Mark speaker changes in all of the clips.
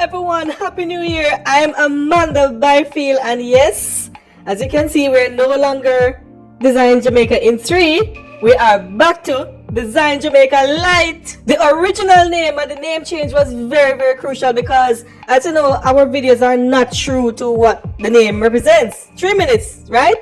Speaker 1: everyone, Happy New Year. I'm Amanda Byfield, and yes, as you can see, we're no longer Design Jamaica in 3. We are back to Design Jamaica LITE. The original name and the name change was very crucial because, as you know, our videos are not true to what the name represents. 3 minutes, right?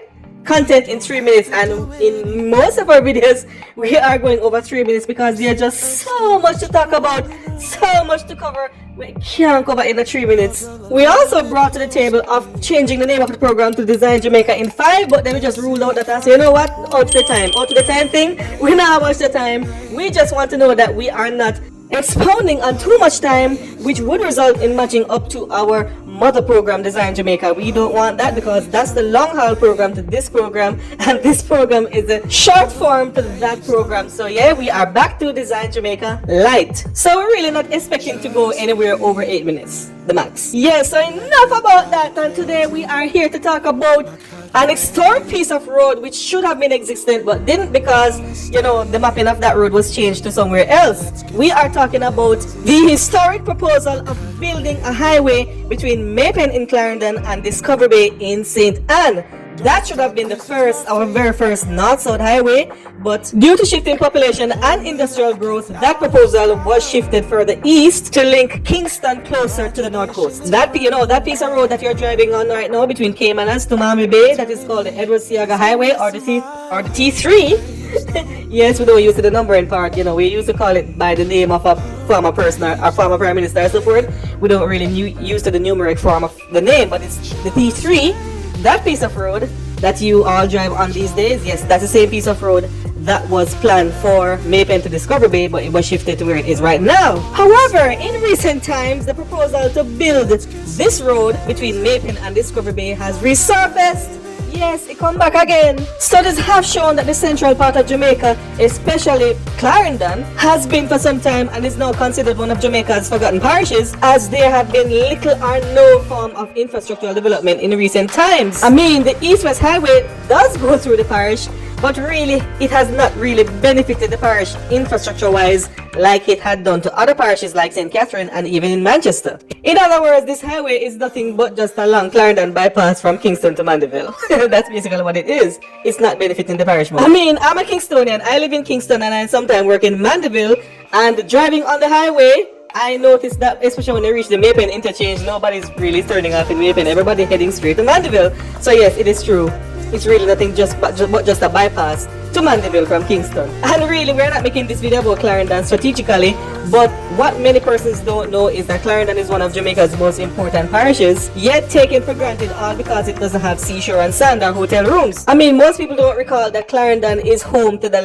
Speaker 1: Content in 3 minutes, and in most of our videos we are going over 3 minutes because there's just so much to talk about, so much to cover. We can't cover in the 3 minutes. We also brought to the table of changing the name of the program to Design Jamaica in 5, but then we just ruled out that and said, you know what, out to the time thing. We not much the time. We just want to know that we are not expounding on too much time, which would result in matching up to our mother program, Design Jamaica. We don't want that because that's the long haul program to this program, and this program is a short form to that program. So yeah, we are back to Design Jamaica LITE. So we're really not expecting to go anywhere over 8 minutes, the max. Yeah, so enough about that, and today we are here to talk about an historic piece of road which should have been existent but didn't because, you know, the mapping of that road was changed to somewhere else. We are talking about the historic proposal of building a highway between Maypen in Clarendon and Discovery Bay in St. Anne. That should have been our very first north-south highway, but due to shifting population and industrial growth, that proposal was shifted further east to link Kingston closer to the north coast. That piece of road that you're driving on right now between Caymanas to Miami Bay, that is called the Edward Seaga Highway or the T3. Yes, we don't use the numbering part. You know, we used to call it by the name of a former person or former prime minister and so forth. We don't really use the numeric form of the name, but it's the T3. That piece of road that you all drive on these days, yes, that's the same piece of road that was planned for Maypen to Discovery Bay, but it was shifted to where it is right now. However, in recent times, the proposal to build this road between Maypen and Discovery Bay has resurfaced. Yes, it come back again. Studies have shown that the central part of Jamaica, especially Clarendon, has been for some time and is now considered one of Jamaica's forgotten parishes, as there have been little or no form of infrastructural development in recent times. I mean, the East-West Highway does go through the parish, but really, it has not really benefited the parish infrastructure-wise like it had done to other parishes like St. Catherine and even in Manchester. In other words, this highway is nothing but just a long Clarendon bypass from Kingston to Mandeville. That's basically what it is. It's not benefiting the parish much. I mean, I'm a Kingstonian. I live in Kingston and I sometimes work in Mandeville, and driving on the highway, I noticed that especially when they reach the Maypen interchange, nobody's really turning off in Maypen. Everybody heading straight to Mandeville. So yes, it is true. It's really nothing but just a bypass to Mandeville from Kingston. And really, we're not making this video about Clarendon strategically, but what many persons don't know is that Clarendon is one of Jamaica's most important parishes, yet taken for granted all because it doesn't have seashore and sand or hotel rooms. I mean, most people don't recall that Clarendon is home to the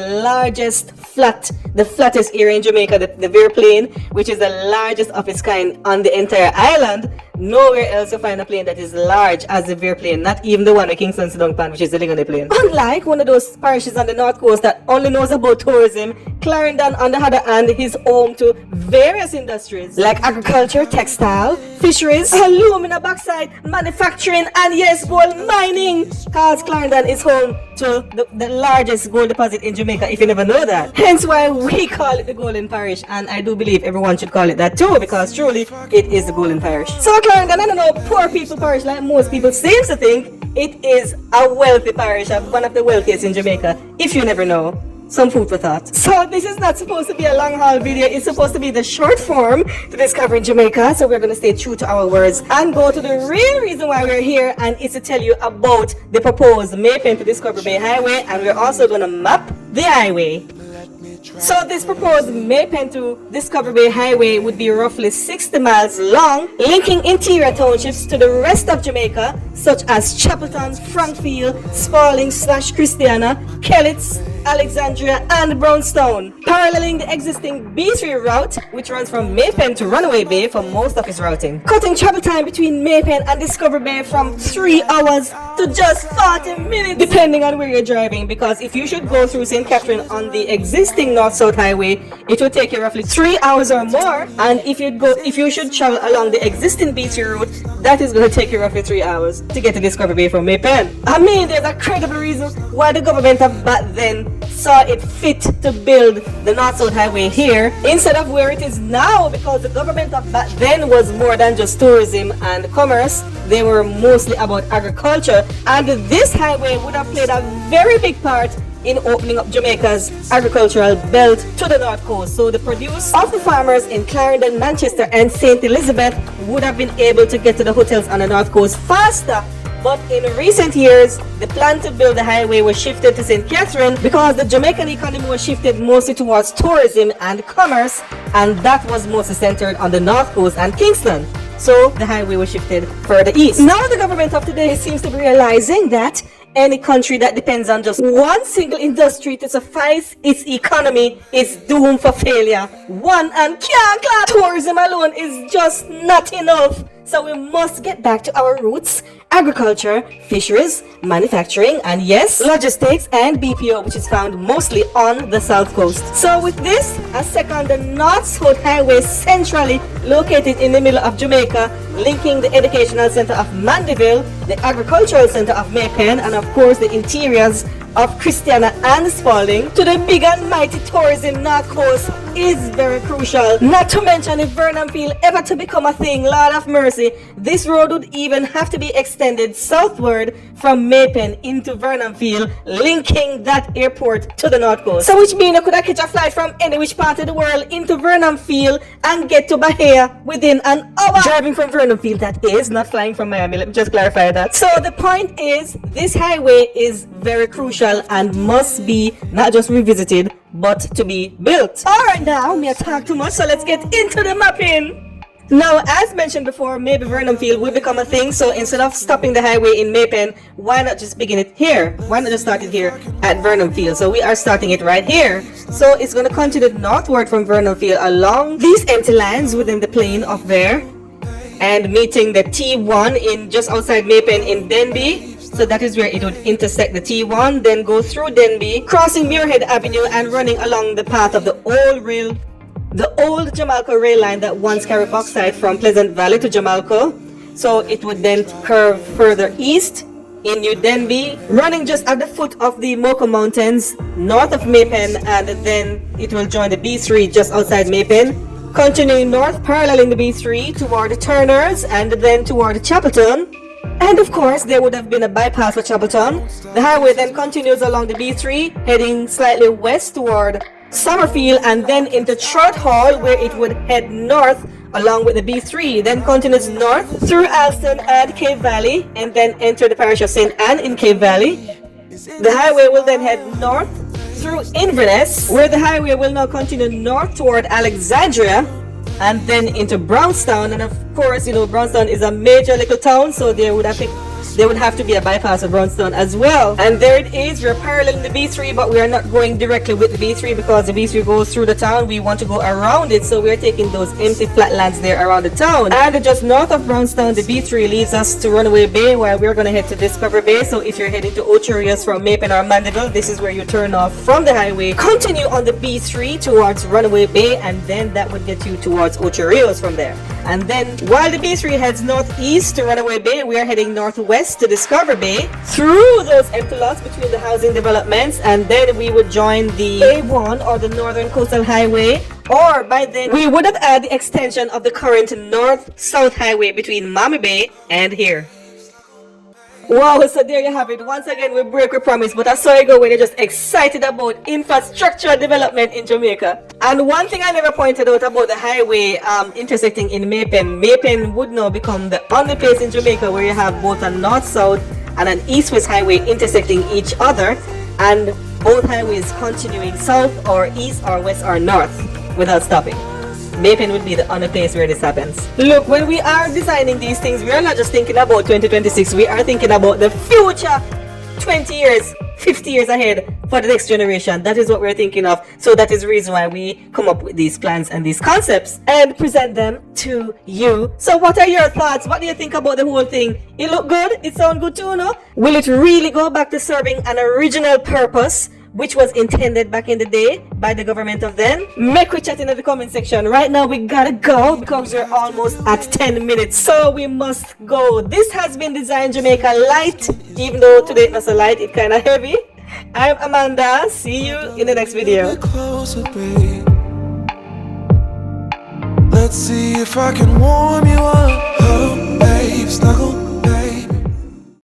Speaker 1: flattest area in Jamaica, the Veer Plain, which is the largest of its kind on the entire island. Nowhere else you find a plane that is large as the Veer Plain, not even the one at Kingston Sidong Pan, which is the Lingone Plain. Unlike one of those parishes on the north coast that only knows about tourism, Clarendon, on the other hand, is home to various industries like agriculture, textile, fisheries, alumina, bauxite, manufacturing, and yes, gold mining. Because Clarendon is home to the largest gold deposit in Jamaica, if you never know that. Hence why we call it the Golden Parish, and I do believe everyone should call it that too, because truly it is the Golden Parish. So Clarendon, I don't know, poor people parish like most people seem to think, it is a wealthy parish, one of the wealthiest in Jamaica, if you never know. Some food for thought. So this is not supposed to be a long haul video. It's supposed to be the short form to discovering Jamaica. So we're going to stay true to our words and go to the real reason why we're here, and it's to tell you about the proposed Maypen to Discovery Bay Highway, and we're also going to map the highway. So this proposed Maypen to Discovery Bay Highway would be roughly 60 miles long, linking interior townships to the rest of Jamaica, such as Chapelton, Frankfield, Spalding / Christiana, Kellits, Alexandria, and Brownstown, paralleling the existing B3 route, which runs from Maypen to Runaway Bay for most of its routing, cutting travel time between Maypen and Discovery Bay from 3 hours to just 40 minutes, depending on where you're driving, because if you should go through St. Catherine on the existing north-south highway, it will take you roughly 3 hours or more, and if you should travel along the existing B3 route, that is going to take you roughly 3 hours to get to Discovery Bay from Maypen. I mean, there's a credible reason why the government of back then saw it fit to build the North-South Highway here instead of where it is now, because the government of back then was more than just tourism and commerce. They were mostly about agriculture, and this highway would have played a very big part in opening up Jamaica's agricultural belt to the north coast. So the produce of the farmers in Clarendon, Manchester and St. Elizabeth would have been able to get to the hotels on the north coast faster. But in recent years, the plan to build the highway was shifted to St. Catherine because the Jamaican economy was shifted mostly towards tourism and commerce, and that was mostly centered on the north coast and Kingston. So the highway was shifted further east. Now the government of today seems to be realizing that any country that depends on just one single industry to suffice its economy is doomed for failure. One and can't clap. Tourism alone is just not enough. So we must get back to our roots: agriculture, fisheries, manufacturing, and yes, logistics and BPO, which is found mostly on the south coast. So with this, I second the North-South Highway, centrally located in the middle of Jamaica, linking the educational center of Mandeville, the agricultural center of Maypen, and of course the interiors of Christiana and Spalding to the big and mighty tourism north coast is very crucial. Not to mention, if Vernonfield ever to become a thing, Lord of mercy, this road would even have to be extended southward from Maypen into Vernonfield, linking that airport to the north coast. So which means I could have catch a flight from any which part of the world into Vernonfield and get to Bahia within an hour. Driving from Vernonfield, that is, not flying from Miami. Let me just clarify that. So the point is, this highway is very crucial and must be not just revisited but to be built. Alright, now me talk too much, so let's get into the mapping. Now, as mentioned before, maybe Vernonfield will become a thing, so instead of stopping the highway in Maypen, why not just begin it here? Why not just start it here at Vernonfield? So we are starting it right here. So it's going to continue northward from Vernonfield along these empty lands within the plain of there, and meeting the T1 in just outside Maypen in Denby. So that is where it would intersect the T1, then go through Denby, crossing Muirhead Avenue and running along the path of the old Jamalco rail line that once carried bauxite from Pleasant Valley to Jamalco. So it would then curve further east in New Denby, running just at the foot of the Moco Mountains, north of Maypen, and then it will join the B3 just outside Maypen, continuing north, paralleling the B3 toward Turners and then toward Chapelton. And of course, there would have been a bypass for Chapelton. The highway then continues along the B3, heading slightly west toward Summerfield and then into Trout Hall, where it would head north along with the B3, then continues north through Alston and Cave Valley, and then enter the parish of St. Anne in Cave Valley. The highway will then head north through Inverness, where the highway will now continue north toward Alexandria, and then into Brownstown. And of course, you know, Brownstown is a major little town, so there would have to be a bypass of Brownstown as well. And there it is. We're paralleling the B3, but we are not going directly with the B3 because the B3 goes through the town. We want to go around it, so we're taking those empty flatlands there around the town. And just north of Brownstown, the B3 leads us to Runaway Bay, where we're going to head to Discover Bay. So if you're heading to Ocho Rios from Maypen or Mandeville, this is where you turn off from the highway, continue on the B3 towards Runaway Bay, and then that would get you towards Ocho Rios from there. And then while the B3 heads northeast to Runaway Bay, we are heading northwest to Discover Bay through those empty lots between the housing developments, and then we would join the A1 or the Northern Coastal Highway, or by then we would have had the extension of the current North-South Highway between Miami Bay and here. Wow, so there you have it. Once again, we break our promise, but I saw you go when you're just excited about infrastructural development in Jamaica. And one thing I never pointed out about the highway intersecting in Maypen, Maypen would now become the only place in Jamaica where you have both a north-south and an east-west highway intersecting each other, and both highways continuing south or east or west or north without stopping. Maypen would be the only place where this happens. Look, when we are designing these things, we are not just thinking about 2026, we are thinking about the future 20 years, 50 years ahead for the next generation. That is what we're thinking of. So that is the reason why we come up with these plans and these concepts and present them to you. So what are your thoughts? What do you think about the whole thing? It look good? It sound good too, no? Will it really go back to serving an original purpose, which was intended back in the day by the government of then? Make we chat in the comment section. Right now we gotta go because we're almost at 10 minutes, so we must go. This has been Design Jamaica Light. Even though today it's not so light, it's kind of heavy. I'm Amanda. See you in the next video.
Speaker 2: Closer, babe. Let's see if I can warm you up.